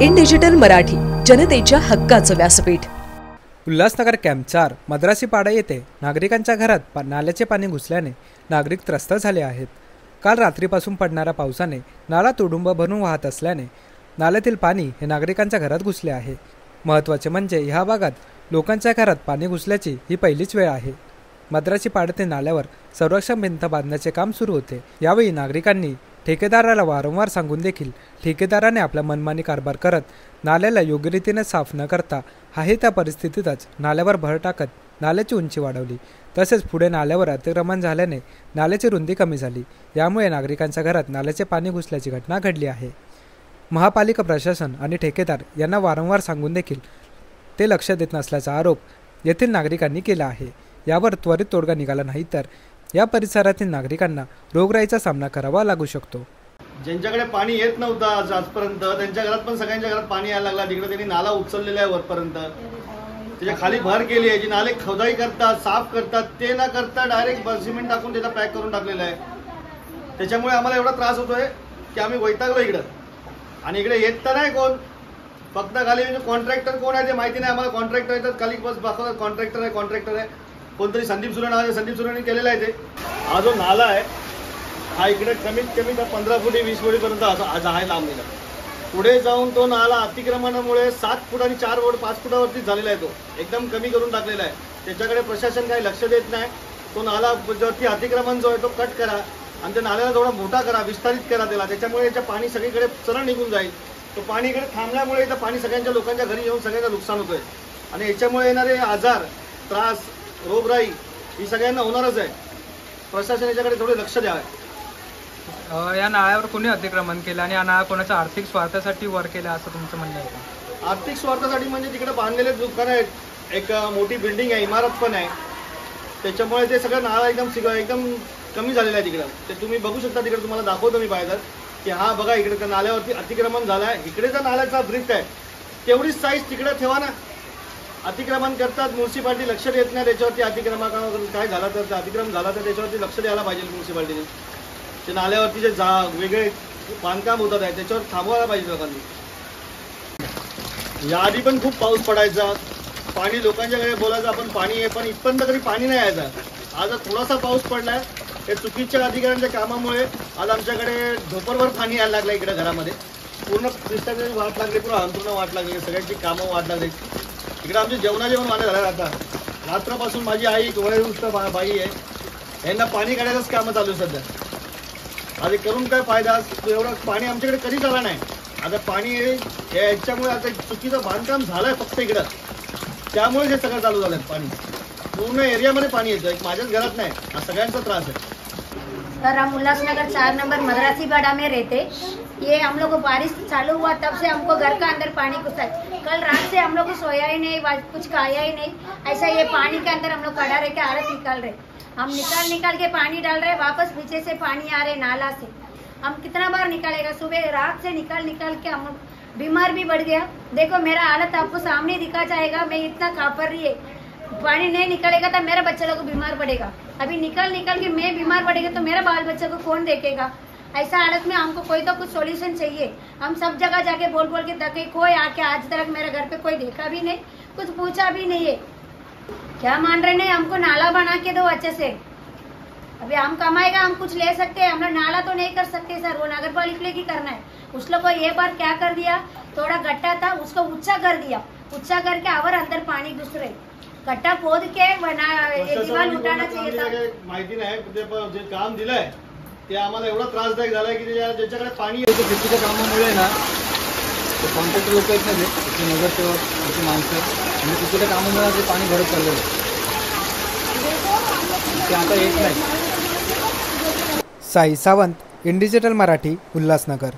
In digital Marathi, जनतेच्या हक्काचं व्यासपीठ। उल्हासनगर कॅम्प 4 मद्रासी पाडा येथे नागरिकांच्या घरात नाल्याचे पाणी घुसल्याने नागरिक त्रस्त झाले आहेत। काल रात्रीपासून पडणाऱ्या पावसाने नाला तुडुंब भरून वाहत असल्याने नाल्यातील पाणी हे नागरिकांच्या घरात घुसले आहे। महत्त्वाचे म्हणजे ह्या भागात लोकांच्या घरात पाणी घुसल्याची ही पहिलीच वेळ आहे। मद्रासी पाड्यातील नाल्यावर संरक्षण भिंत बांधण्याचे काम सुरू होते। यावेळी नागरिकांनी ठेकेदाराला वारंवार सांगून देखील ठेकेदाराने आपला मनमानी कारभार करत नाल्याला योग्य रीतीने साफ न करता आहे त्या परिस्थितीतच नाल्यावर भर टाकत नाल्याची उंची वाढवली। तसेच पुढे नाल्यावर अतिक्रमण झाल्याने नाल्याची रुंदी कमी झाली। यामुळे नागरिकांच्या घरात नाल्याचे पाणी घुसल्याची घटना घडली आहे। महापालिका प्रशासन आणि ठेकेदार यांना वारंवार सांगून देखील ते लक्ष देत नसल्याचा आरोप येथील नागरिकांनी केला आहे। यावर त्वरित तोडगा निघाला नाही तर या परिसरातील नागरिकांना रोगराईचा सामना करावा लागू शकतो। ज्यांच्याकडे पाणी येत नव्हतं आजपर्यंत त्यांच्या घरात पण सगळ्यांच्या घरात पाणी यायला लागला। तिकडे त्यांनी नाला उचललेला आहे वरपर्यंत, त्याच्या खाली भर केली आहे। जी नाले खोदाई करतात, साफ करतात, ते न करता डायरेक्ट सिमेंट टाकून त्याचा पॅक करून टाकलेला आहे। त्याच्यामुळे आम्हाला एवढा त्रास होतोय की आम्ही वैतागलो इकडं। आणि इकडे येत तर नाही कोण, फक्त खाली म्हणजे कॉन्ट्रॅक्टर कोण आहे ते माहिती नाही आम्हाला। कॉन्ट्रॅक्टर येतात खाली बस दाखवतात कॉन्ट्रॅक्टर आहे कोणतरी संदीप सुरे नाव, संदीप सुरेने केलेला आहे ते। हा जो नाला आहे हा इकडे कमीत कमी 15 फुटी 20 फुटीपर्यंत आज आहे लांबीला। पुढे जाऊन तो नाला अतिक्रमणामुळे 7 फूट आणि 4 फूट 5 फुटावरती झालेला आहे। तो एकदम कमी करून टाकलेला आहे। त्याच्याकडे प्रशासन काही लक्ष देत नाही। तो नाला वरती अतिक्रमण जो आहे तो कट करा आणि त्या नाल्याला थोडा मोठा करा, विस्तारित करा त्याला। त्याच्यामुळे याचं पाणी सगळीकडे सरळ निघून जाईल। तो पाणी इकडे थांबल्यामुळे इथं पाणी सगळ्यांच्या लोकांच्या घरी येऊन सगळ्यांना नुकसान होतोय आणि याच्यामुळे येणारे आजार, त्रास, रोगराई ही सगळ्यांना होणारच आहे। प्रशासन याच्याकडे थोडे लक्ष द्यावे। या नाल्यावर कोणी अतिक्रमण केलं आणि या नाला कोणाच्या आर्थिक स्वार्थासाठी वर केला असं तुमचं म्हणणं आहे का? आर्थिक स्वार्थासाठी म्हणजे तिकडे बांधलेले दुकानं आहेत, एक मोठी बिल्डिंग आहे, इमारत पण आहे। त्याच्यामुळे ते सगळं नाला एकदम कमी झालेलं आहे तिकडं। ते तुम्ही बघू शकता, तिकडे तुम्हाला दाखवतो मी पाहिलं की हा बघा इकडे त्या नाल्यावरती अतिक्रमण झालं आहे। इकडे त्या नाल्याचा ब्रिज आहे तेवढीच साईज तिकडे ठेवा ना। अतिक्रमण करतात, म्युन्सिपाल्टी लक्ष देत नाही त्याच्यावरती। अतिक्रमण काय झालं तर अतिक्रमण झाला तर त्याच्यावरती लक्ष द्यायला पाहिजे म्युन्सिपाल्टीने। ते नाल्यावरती जे वेगळे बांधकाम होतात आहे त्याच्यावर थांबवायला पाहिजे लोकांनी। याआधी पण खूप पाऊस पडायचा, पाणी लोकांच्याकडे बोलायचं आपण पाणी आहे, पण इथपर्यंत तरी पाणी नाही यायचं। आज थोडासा पाऊस पडलाय, हे चुकीच्या अधिकाऱ्यांच्या कामामुळे आज आमच्याकडे ढोपरभर पाणी यायला लागलं इकडे घरामध्ये। पूर्ण सिस्टमची वाट लागली, पूर्ण अंतरून वाट लागली, सगळ्यांची कामं वाट लागली। इकडे आमचे जेवणाचे पण वाटे झाले। आता रात्रपासून माझी आई डोळ्यानुस्त बाई आहे, यांना पाणी काढायलाच कामं चालू आहे सध्या। आधी करून काय फायदा, एवढं पाणी आमच्याकडे कधीच आलं नाही। आता पाणी याच्यामुळे आता चुकीचं बांधकाम झालंय फक्त इकडं, त्यामुळे हे सगळं चालू झालंय। पाणी पूर्ण एरियामध्ये पाणी येतं, एक माझ्याच घरात नाही, हा सगळ्यांचा त्रास है। सर हम उल्लासनगर 4 नंबर मद्रासी पाड़ा में रहते। ये हम लोग को बारिश चालू हुआ तब से हमको घर का अंदर पानी घुसा है। कल रात से हम लोग को सोया ही नहीं, कुछ खाया ही नहीं। ऐसा ये पानी के अंदर हम लोग खड़ा रह के हालत निकाल रहे। हम निकाल के पानी डाल रहे, वापस पीछे से पानी आ रहे नाला से। हम कितना बार निकालेगा, सुबह रात से निकाल के हम बीमार भी बढ़ गया। देखो मेरा हालत आपको सामने दिखा जाएगा, मैं इतना कांप रही है। पानी नहीं निकलेगा तो मेरा बच्चा लोग बीमार पड़ेगा। अभी निकल के मैं बीमार पड़ेगा तो मेरा बाल बच्चा को कौन देखेगा? ऐसा हालत में हमको कोई तो कुछ सॉल्यूशन चाहिए। हम सब जगह जाके बोल के तके कोई आके आज तक मेरे घर पे कोई देखा भी नहीं, कुछ पूछा भी नहीं है। क्या मान रहे नहीं, हमको नाला बना के दो अच्छे से। अभी हम कमाएगा, हम कुछ ले सकते हैं, हम लोग नाला तो नहीं कर सकते सर, वो नगर पालिका की करना है। उस लोग को ये बार क्या कर दिया, थोड़ा गड्ढा था उसको ऊंचा कर दिया, ऊंचा करके और अंदर पानी घुस रहे। गड्ढा खोद के दीवार उठाना चाहिए था। माहिती नाही, जे काम दिलंय ते आम्हाला एवढा त्रासदायक झालाय की ज्याच्याकडे पाणी येतं शेतीच्या कामामुळे ना, कॉन्ट्रॅक्टर लोक आहेत ना, ते नगरसेवक माणसं आणि चुकीच्या कामामुळे ते पाणी भरत चाललेलं ते आता येत नाही। Sai Sawant, in digital Marathi, Ulhasnagar.